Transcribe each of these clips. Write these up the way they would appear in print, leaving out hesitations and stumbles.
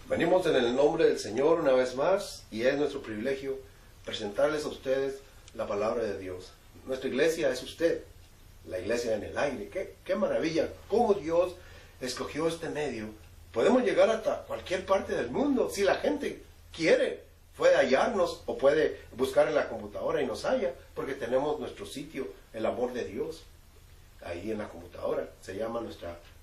Venimos en el nombre del Señor una vez más y es nuestro privilegio presentarles a ustedes la palabra de Dios. Nuestra iglesia es usted, la iglesia en el aire. ¡Qué maravilla! ¿Cómo Dios escogió este medio? Podemos llegar hasta cualquier parte del mundo. Si la gente quiere, puede hallarnos o puede buscar en la computadora y nos halla, porque tenemos nuestro sitio, el amor de Dios, ahí en la computadora. Se llama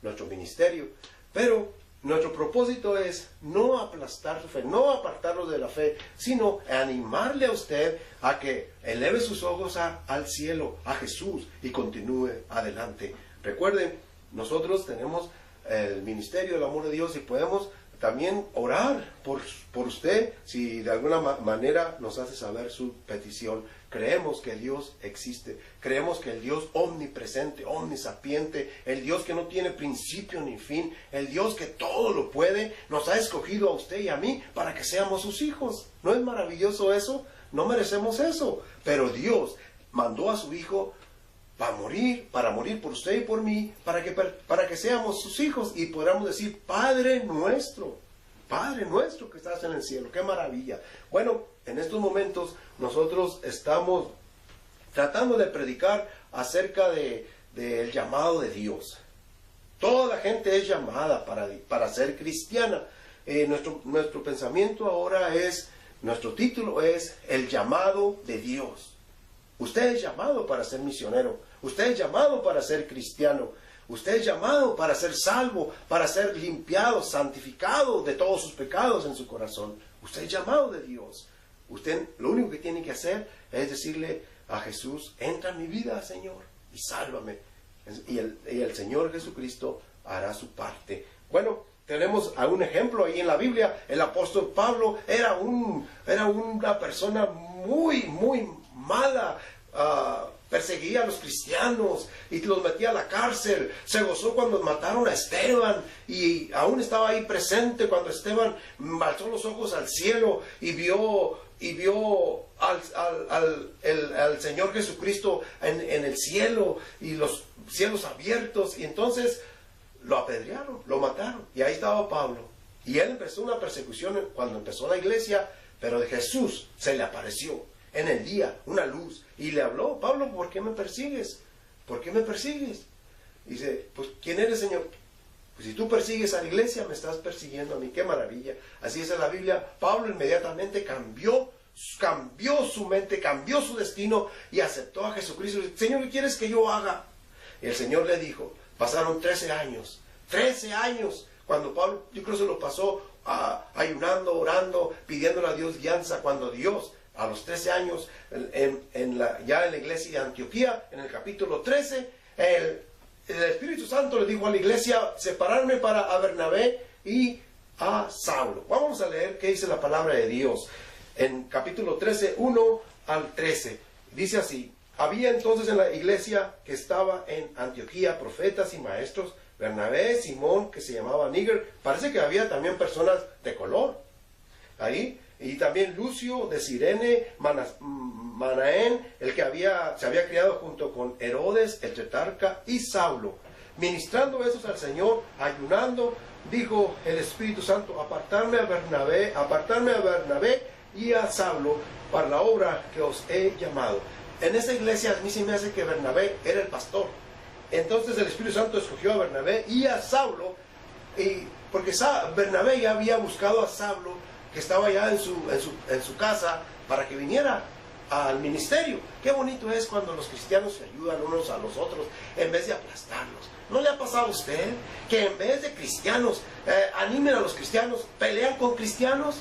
nuestro ministerio. Pero nuestro propósito es no aplastar su fe, no apartarlos de la fe, sino animarle a usted a que eleve sus ojos al cielo, a Jesús, y continúe adelante. Recuerden, nosotros tenemos el ministerio del amor de Dios y podemos también orar por usted si de alguna manera nos hace saber su petición. Creemos que Dios existe, creemos que el Dios omnipresente, omnisapiente, el Dios que no tiene principio ni fin, el Dios que todo lo puede, nos ha escogido a usted y a mí para que seamos sus hijos. ¿No es maravilloso eso? No merecemos eso, pero Dios mandó a su Hijo para morir por usted y por mí, para que seamos sus hijos y podamos decir, Padre nuestro que estás en el cielo. ¡Qué maravilla! Bueno, en estos momentos nosotros estamos tratando de predicar acerca del llamado de Dios. Toda la gente es llamada para ser cristiana. Nuestro pensamiento ahora nuestro título es el llamado de Dios. Usted es llamado para ser misionero. Usted es llamado para ser cristiano. Usted es llamado para ser salvo, para ser limpiado, santificado de todos sus pecados en su corazón. Usted es llamado de Dios. Usted lo único que tiene que hacer es decirle a Jesús, entra en mi vida, Señor, y sálvame. Y el Señor Jesucristo hará su parte. Bueno, tenemos un ejemplo ahí en la Biblia. El apóstol Pablo era una persona muy mala. Perseguía a los cristianos y los metía a la cárcel. Se gozó cuando mataron a Esteban y aún estaba ahí presente cuando Esteban alzó los ojos al cielo y vio al Señor Jesucristo en el cielo y los cielos abiertos, y entonces lo apedrearon, lo mataron, y ahí estaba Pablo, y él empezó una persecución cuando empezó la iglesia, pero de Jesús se le apareció en el día una luz y le habló, Pablo, ¿por qué me persigues? ¿Por qué me persigues? Dice, pues, ¿quién eres, Señor? Pues si tú persigues a la iglesia, me estás persiguiendo a mí. ¡Qué maravilla! Así es en la Biblia. Pablo inmediatamente cambió su mente, cambió su destino y aceptó a Jesucristo. Dice, Señor, ¿qué quieres que yo haga? Y el Señor le dijo, pasaron 13 años, cuando Pablo, yo creo que se lo pasó ayunando, orando, pidiéndole a Dios guianza, cuando Dios, a los 13 años, ya en la iglesia de Antioquía, en el capítulo 13, el Espíritu Santo le dijo a la iglesia, separarme a Bernabé y a Saulo. Vamos a leer qué dice la palabra de Dios. En capítulo 13, 1 al 13, dice así, había entonces en la iglesia que estaba en Antioquía profetas y maestros, Bernabé, Simón, que se llamaba Níger, parece que había también personas de color ahí, y también Lucio de Cirene, Manaén, el que se había criado junto con Herodes, el tetrarca, y Saulo. Ministrando esos al Señor, ayunando, dijo el Espíritu Santo, apartarme a Bernabé y a Saulo para la obra que os he llamado. En esa iglesia a mí se me hace que Bernabé era el pastor. Entonces el Espíritu Santo escogió a Bernabé y a Saulo, porque Bernabé ya había buscado a Saulo, que estaba ya en su casa, para que viniera al ministerio. Qué bonito es cuando los cristianos se ayudan unos a los otros en vez de aplastarlos. ¿No le ha pasado a usted que en vez de cristianos animen a los cristianos, pelean con cristianos?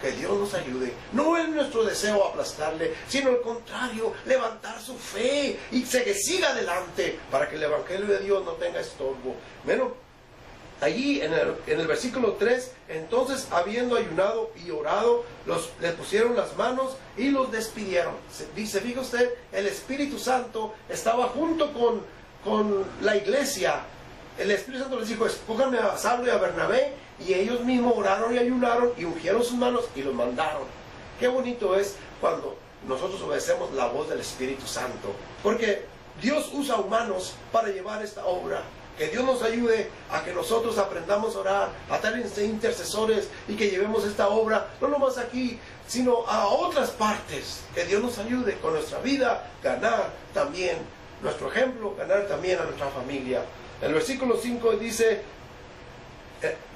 Que Dios nos ayude. No es nuestro deseo aplastarle, sino al contrario, levantar su fe y que siga adelante para que el Evangelio de Dios no tenga estorbo. Bueno, allí en el versículo 3, entonces habiendo ayunado y orado, les pusieron las manos y los despidieron. Dice, fíjese usted, el Espíritu Santo estaba junto con la iglesia. El Espíritu Santo les dijo, escójanme a Saulo y a Bernabé, y ellos mismos oraron y ayunaron y ungieron sus manos y los mandaron. Qué bonito es cuando nosotros obedecemos la voz del Espíritu Santo, porque Dios usa humanos para llevar esta obra. Que Dios nos ayude a que nosotros aprendamos a orar, a ser intercesores y que llevemos esta obra, no nomás aquí, sino a otras partes. Que Dios nos ayude con nuestra vida, ganar también nuestro ejemplo, ganar también a nuestra familia. El versículo 5 dice,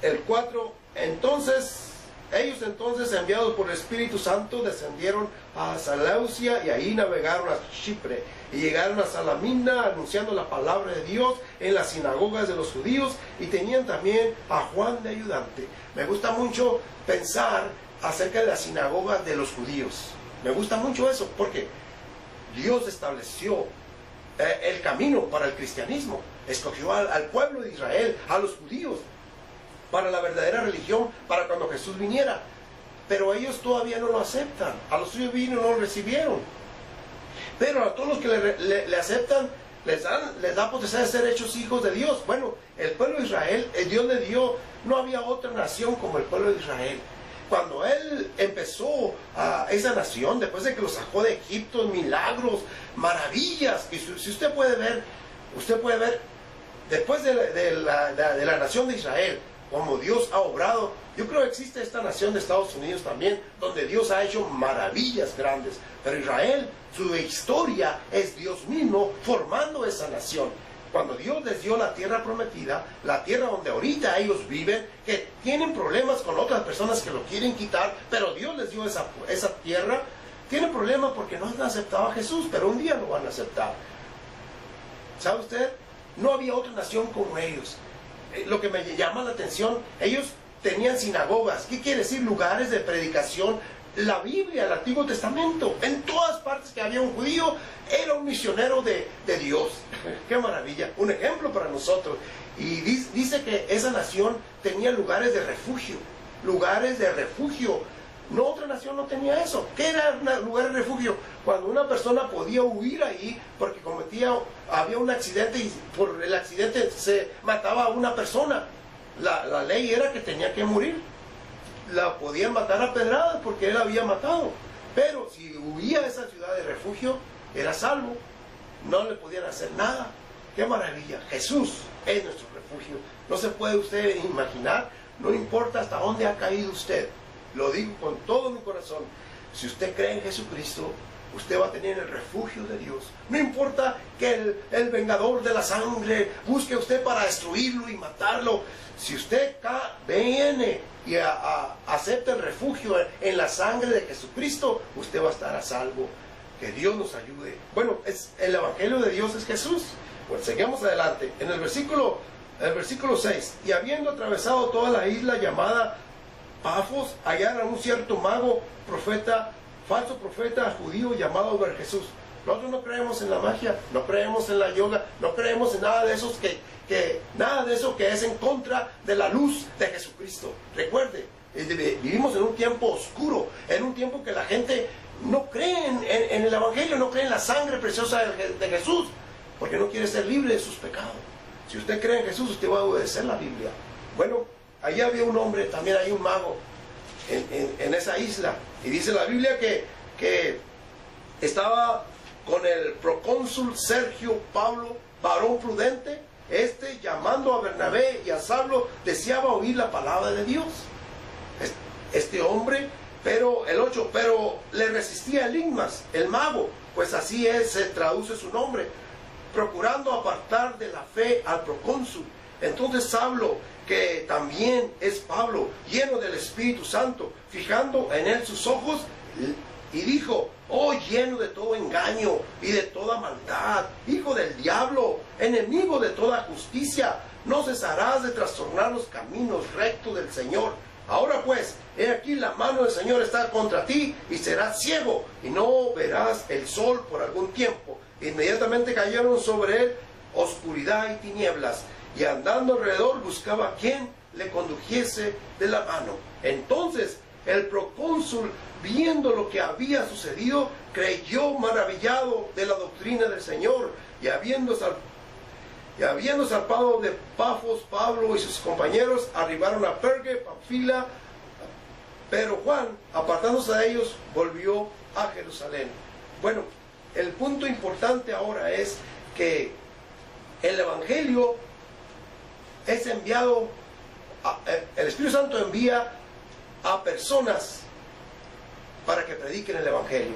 el 4, ellos entonces enviados por el Espíritu Santo descendieron a Seleucia y ahí navegaron a Chipre y llegaron a Salamina anunciando la palabra de Dios en las sinagogas de los judíos y tenían también a Juan de ayudante. Me gusta mucho pensar acerca de las sinagogas de los judíos. Me gusta mucho eso porque Dios estableció el camino para el cristianismo. Escogió al pueblo de Israel, a los judíos, para la verdadera religión, para cuando Jesús viniera. Pero ellos todavía no lo aceptan. A los suyos vino no lo recibieron. Pero a todos los que le aceptan, les da potestad de ser hechos hijos de Dios. Bueno, el pueblo de Israel, Dios le dio, no había otra nación como el pueblo de Israel. Cuando Él empezó a esa nación, después de que lo sacó de Egipto, milagros, maravillas, y si usted puede ver, después de la nación de Israel, como Dios ha obrado. Yo creo que existe esta nación de Estados Unidos también, donde Dios ha hecho maravillas grandes. Pero Israel, su historia es Dios mismo formando esa nación. Cuando Dios les dio la tierra prometida, la tierra donde ahorita ellos viven, que tienen problemas con otras personas que lo quieren quitar, pero Dios les dio esa tierra, tienen problemas porque no han aceptado a Jesús, pero un día lo van a aceptar. ¿Sabe usted? No había otra nación como ellos. Lo que me llama la atención, ellos tenían sinagogas. ¿Qué quiere decir? Lugares de predicación. La Biblia, el Antiguo Testamento, en todas partes que había un judío, era un misionero de Dios. ¡Qué maravilla! Un ejemplo para nosotros. Y dice que esa nación tenía lugares de refugio. Lugares de refugio. No, otra nación no tenía eso. ¿Qué era un lugar de refugio? Cuando una persona podía huir ahí porque había un accidente y por el accidente se mataba a una persona. La ley era que tenía que morir. La podían matar a pedradas porque él había matado. Pero si huía a esa ciudad de refugio, era salvo. No le podían hacer nada. ¡Qué maravilla! Jesús es nuestro refugio. No se puede usted imaginar, no importa hasta dónde ha caído usted. Lo digo con todo mi corazón. Si usted cree en Jesucristo, usted va a tener el refugio de Dios. No importa que el vengador de la sangre busque a usted para destruirlo y matarlo. Si usted viene y acepta el refugio en la sangre de Jesucristo, usted va a estar a salvo. Que Dios nos ayude. Bueno, el Evangelio de Dios es Jesús. Pues seguimos adelante. En el versículo 6. Y habiendo atravesado toda la isla llamada Pafos, hallaron un cierto mago, falso profeta judío llamado Bar Jesús. Nosotros no creemos en la magia, no creemos en la yoga, no creemos en nada de esos nada de eso que es en contra de la luz de Jesucristo. Recuerde, vivimos en un tiempo oscuro, en un tiempo que la gente no cree en el Evangelio, no cree en la sangre preciosa de Jesús, porque no quiere ser libre de sus pecados. Si usted cree en Jesús, usted va a obedecer la Biblia. Bueno, allá había un hombre, también hay un mago en esa isla. Y dice la Biblia que estaba con el procónsul Sergio Pablo, varón prudente. Llamando a Bernabé y a Saulo, deseaba oír la palabra de Dios. Este hombre, pero el 8, pero le resistía Elimas, el mago, pues así se traduce su nombre, procurando apartar de la fe al procónsul. Entonces Saulo, que también es Pablo, lleno del Espíritu Santo, fijando en él sus ojos, y dijo: oh, lleno de todo engaño y de toda maldad, hijo del diablo, enemigo de toda justicia, no cesarás de trastornar los caminos rectos del Señor. Ahora pues, he aquí la mano del Señor está contra ti, y serás ciego, y no verás el sol por algún tiempo. Inmediatamente cayeron sobre él oscuridad y tinieblas, y andando alrededor buscaba a quien le condujese de la mano. Entonces el procónsul, viendo lo que había sucedido, creyó maravillado de la doctrina del Señor, y habiendo zarpado de Pafos, Pablo y sus compañeros arribaron a Perge, Pamfila, pero Juan, apartándose de ellos, volvió a Jerusalén. Bueno, el punto importante ahora es que el Evangelio es enviado, el Espíritu Santo envía a personas para que prediquen el Evangelio.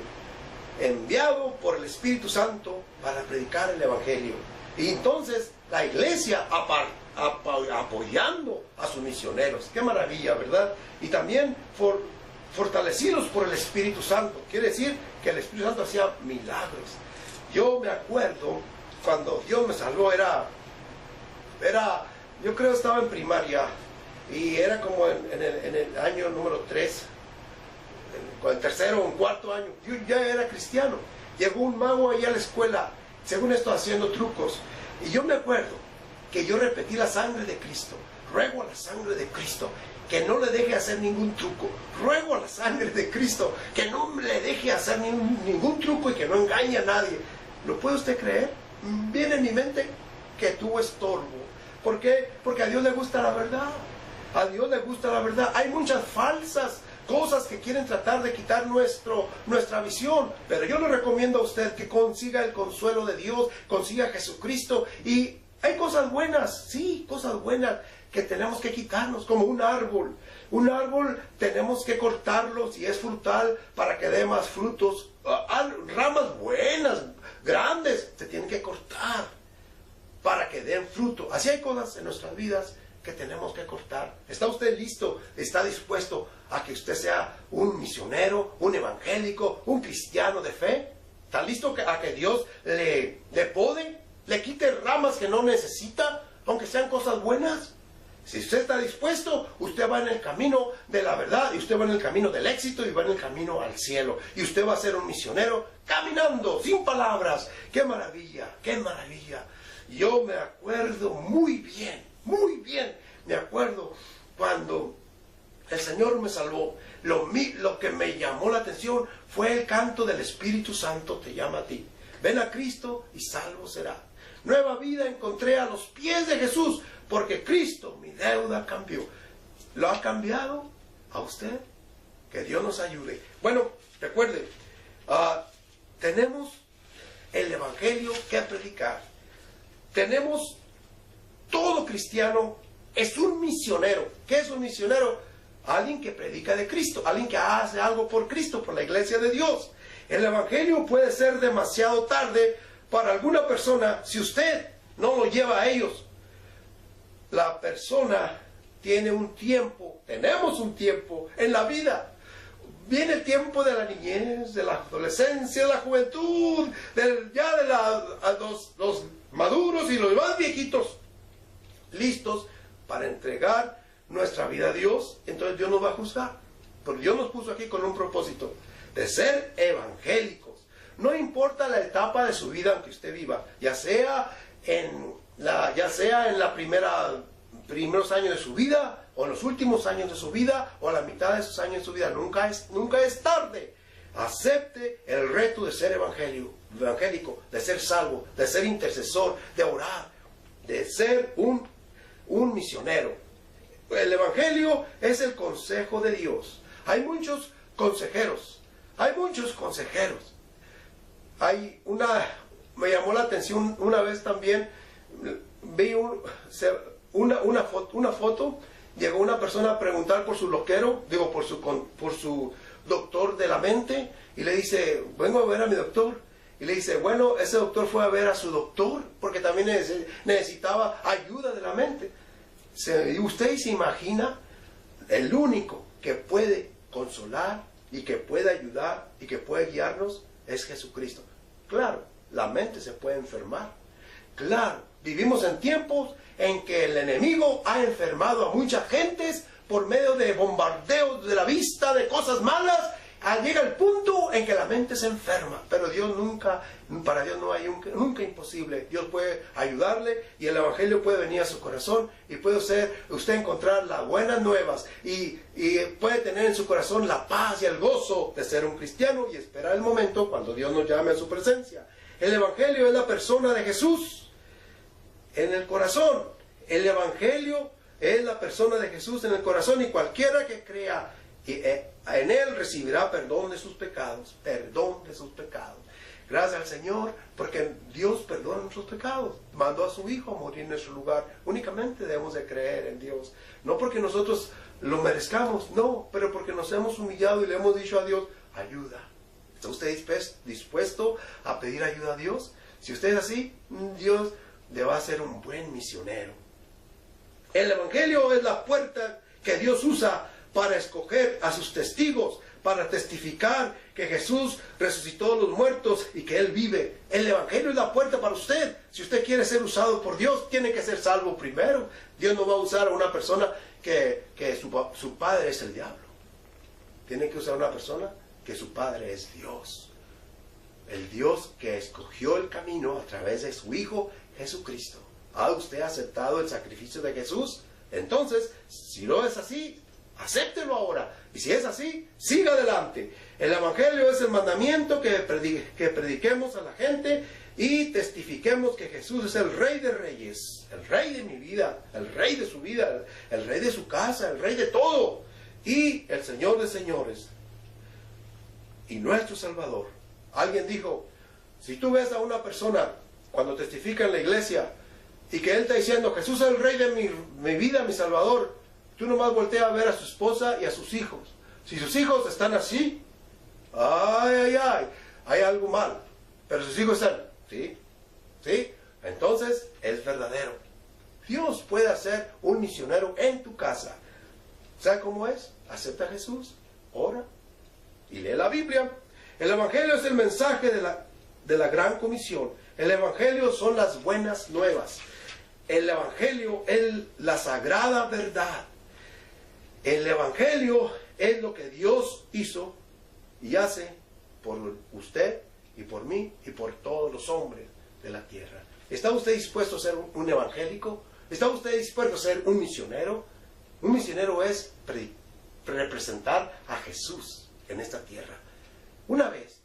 Enviado por el Espíritu Santo para predicar el Evangelio. Y entonces la iglesia apoyando a sus misioneros. Qué maravilla, ¿verdad? Y también fortalecidos por el Espíritu Santo. Quiere decir que el Espíritu Santo hacía milagros. Yo me acuerdo cuando Dios me salvó, yo creo que estaba en primaria y era como en el año número 3, en el tercero o cuarto año. Yo ya era cristiano. Llegó un mago ahí a la escuela, según esto haciendo trucos. Y yo me acuerdo que yo repetí la sangre de Cristo. Ruego a la sangre de Cristo que no le deje hacer ningún truco. Ruego a la sangre de Cristo que no le deje hacer ningún truco y que no engañe a nadie. ¿Lo puede usted creer? Viene en mi mente que tuvo estorbo. ¿Por qué? Porque a Dios le gusta la verdad. A Dios le gusta la verdad. Hay muchas falsas cosas que quieren tratar de quitar nuestra visión. Pero yo le recomiendo a usted que consiga el consuelo de Dios, consiga a Jesucristo. Y hay cosas buenas, sí, cosas buenas que tenemos que quitarnos, como un árbol. Un árbol tenemos que cortarlo si es frutal para que dé más frutos. Ramas buenas, grandes, se tienen que cortar para que den fruto. Así hay cosas en nuestras vidas que tenemos que cortar. ¿Está usted listo? ¿Está dispuesto a que usted sea un misionero, un evangélico, un cristiano de fe? ¿Está listo a que Dios le pode, le quite ramas que no necesita, aunque sean cosas buenas? Si usted está dispuesto, usted va en el camino de la verdad, y usted va en el camino del éxito, y va en el camino al cielo. Y usted va a ser un misionero caminando, sin palabras. ¡Qué maravilla! ¡Qué maravilla! Yo me acuerdo muy bien, me acuerdo cuando el Señor me salvó. Lo que me llamó la atención fue el canto del Espíritu Santo te llama a ti. Ven a Cristo y salvo será. Nueva vida encontré a los pies de Jesús, porque Cristo mi deuda cambió. ¿Lo ha cambiado a usted? Que Dios nos ayude. Bueno, recuerde, tenemos el Evangelio que predicar. Tenemos, todo cristiano es un misionero. ¿Qué es un misionero? Alguien que predica de Cristo, alguien que hace algo por Cristo, por la iglesia de Dios. El Evangelio puede ser demasiado tarde para alguna persona si usted no lo lleva a ellos. La persona tiene un tiempo, tenemos un tiempo en la vida. Viene el tiempo de la niñez, de la adolescencia, de la juventud, los maduros y los más viejitos, listos para entregar nuestra vida a Dios. Entonces Dios nos va a juzgar, porque Dios nos puso aquí con un propósito de ser evangélicos. No importa la etapa de su vida en que usted viva, ya sea en la primeros años de su vida, o en los últimos años de su vida, o a la mitad de sus años de su vida. Nunca es tarde. Acepte el reto de ser evangélico, de ser salvo, de ser intercesor, de orar, de ser un misionero. El Evangelio es el consejo de Dios. Hay muchos consejeros. Me llamó la atención una vez también, vi una foto, llegó una persona a preguntar por su loquero, por su doctor de la mente, y le dice, vengo a ver a mi doctor. Y le dice, bueno, ese doctor fue a ver a su doctor, porque también necesitaba ayuda de la mente. Y usted se imagina, el único que puede consolar, y que puede ayudar, y que puede guiarnos, es Jesucristo. Claro, la mente se puede enfermar. Claro, vivimos en tiempos en que el enemigo ha enfermado a muchas gentes por medio de bombardeos de la vista, de cosas malas. Llega el punto en que la mente se enferma, pero para Dios no hay nunca imposible. Dios puede ayudarle, y el Evangelio puede venir a su corazón, y puede usted encontrar las buenas nuevas, y puede tener en su corazón la paz y el gozo de ser un cristiano y esperar el momento cuando Dios nos llame a su presencia. El Evangelio es la persona de Jesús en el corazón. El Evangelio es la persona de Jesús en el corazón, y cualquiera que crea en Él recibirá perdón de sus pecados. Gracias al Señor, porque Dios perdona nuestros pecados. Mandó a su Hijo a morir en nuestro lugar. Únicamente debemos de creer en Dios. No porque nosotros lo merezcamos, no, pero porque nos hemos humillado y le hemos dicho a Dios, ayuda. ¿Está usted dispuesto a pedir ayuda a Dios? Si usted es así, Dios le va a ser un buen misionero. El Evangelio es la puerta que Dios usa para escoger a sus testigos, para testificar que Jesús resucitó a los muertos y que Él vive. El Evangelio es la puerta para usted. Si usted quiere ser usado por Dios, tiene que ser salvo primero. Dios no va a usar a una persona que su padre es el diablo. Tiene que usar a una persona que su padre es Dios. El Dios que escogió el camino a través de su Hijo Jesucristo. ¿Ha usted aceptado el sacrificio de Jesús? Entonces, si no es así, acéptelo ahora. Y si es así, siga adelante. El Evangelio es el mandamiento que prediquemos a la gente y testifiquemos que Jesús es el Rey de Reyes, el Rey de mi vida, el Rey de su vida, el Rey de su casa, el Rey de todo. Y el Señor de señores. Y nuestro Salvador. Alguien dijo, si tú ves a una persona cuando testifica en la iglesia y que él está diciendo, Jesús es el Rey de mi vida, mi Salvador, tú nomás volteas a ver a su esposa y a sus hijos. Si sus hijos están así, hay algo mal. Pero sus hijos están, ¿sí? Entonces es verdadero. Dios puede hacer un misionero en tu casa. ¿Sabe cómo es? Acepta a Jesús, ora y lee la Biblia. El Evangelio es el mensaje de la gran comisión. El Evangelio son las buenas nuevas. El Evangelio es la sagrada verdad. El Evangelio es lo que Dios hizo y hace por usted y por mí y por todos los hombres de la tierra. ¿Está usted dispuesto a ser un evangélico? ¿Está usted dispuesto a ser un misionero? Un misionero es representar a Jesús en esta tierra. Una vez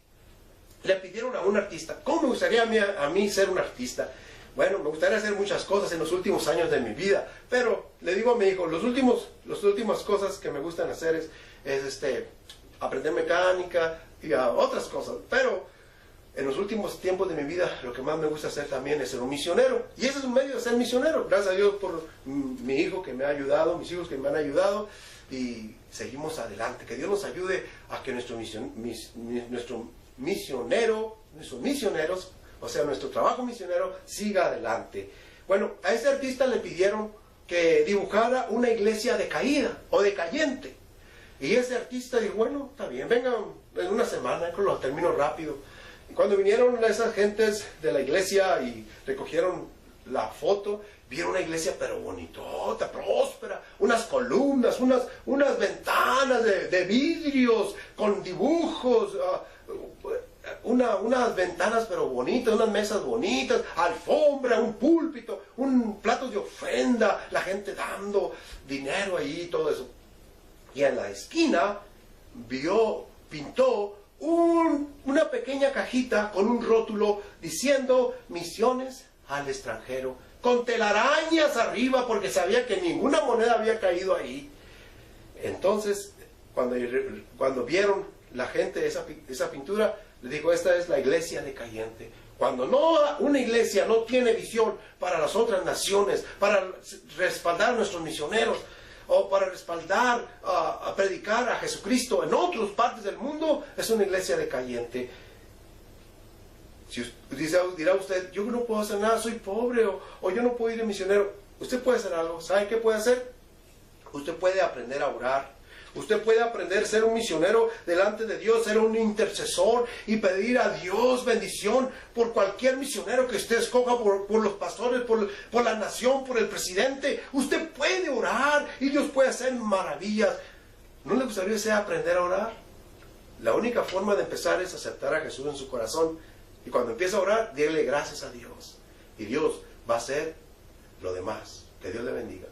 le pidieron a un artista, ¿cómo me gustaría a mí ser un artista? Bueno, me gustaría hacer muchas cosas en los últimos años de mi vida, pero le digo a mi hijo, las últimas cosas que me gustan hacer es aprender mecánica y otras cosas, pero en los últimos tiempos de mi vida lo que más me gusta hacer también es ser un misionero, y ese es un medio de ser misionero. Gracias a Dios por mi hijo que me ha ayudado, mis hijos que me han ayudado, y seguimos adelante. Que Dios nos ayude a que nuestros misioneros, o sea, nuestro trabajo misionero siga adelante. Bueno, a ese artista le pidieron que dibujara una iglesia decaída o decayente. Y ese artista dijo, bueno, está bien, vengan en una semana, lo termino rápido. Y cuando vinieron esas gentes de la iglesia y recogieron la foto, vieron una iglesia pero bonitota, próspera, unas columnas, unas ventanas de vidrios con dibujos, unas ventanas pero bonitas, unas mesas bonitas, alfombra, un púlpito, platos de ofrenda, la gente dando dinero ahí, todo eso. Y en la esquina pintó una pequeña cajita con un rótulo diciendo misiones al extranjero, con telarañas arriba porque sabía que ninguna moneda había caído ahí. Entonces, cuando vieron la gente esa pintura, le dijo, esta es la iglesia decayente. Cuando una iglesia no tiene visión para las otras naciones, para respaldar a nuestros misioneros, o para respaldar, a predicar a Jesucristo en otras partes del mundo, es una iglesia decayente. Dirá usted, yo no puedo hacer nada, soy pobre, o yo no puedo ir de misionero. Usted puede hacer algo. ¿Sabe qué puede hacer? Usted puede aprender a orar. Usted puede aprender a ser un misionero delante de Dios, ser un intercesor y pedir a Dios bendición por cualquier misionero que usted escoja, por los pastores, por la nación, por el presidente. Usted puede orar y Dios puede hacer maravillas. ¿No le gustaría a usted aprender a orar? La única forma de empezar es aceptar a Jesús en su corazón. Y cuando empieza a orar, dile gracias a Dios. Y Dios va a hacer lo demás. Que Dios le bendiga.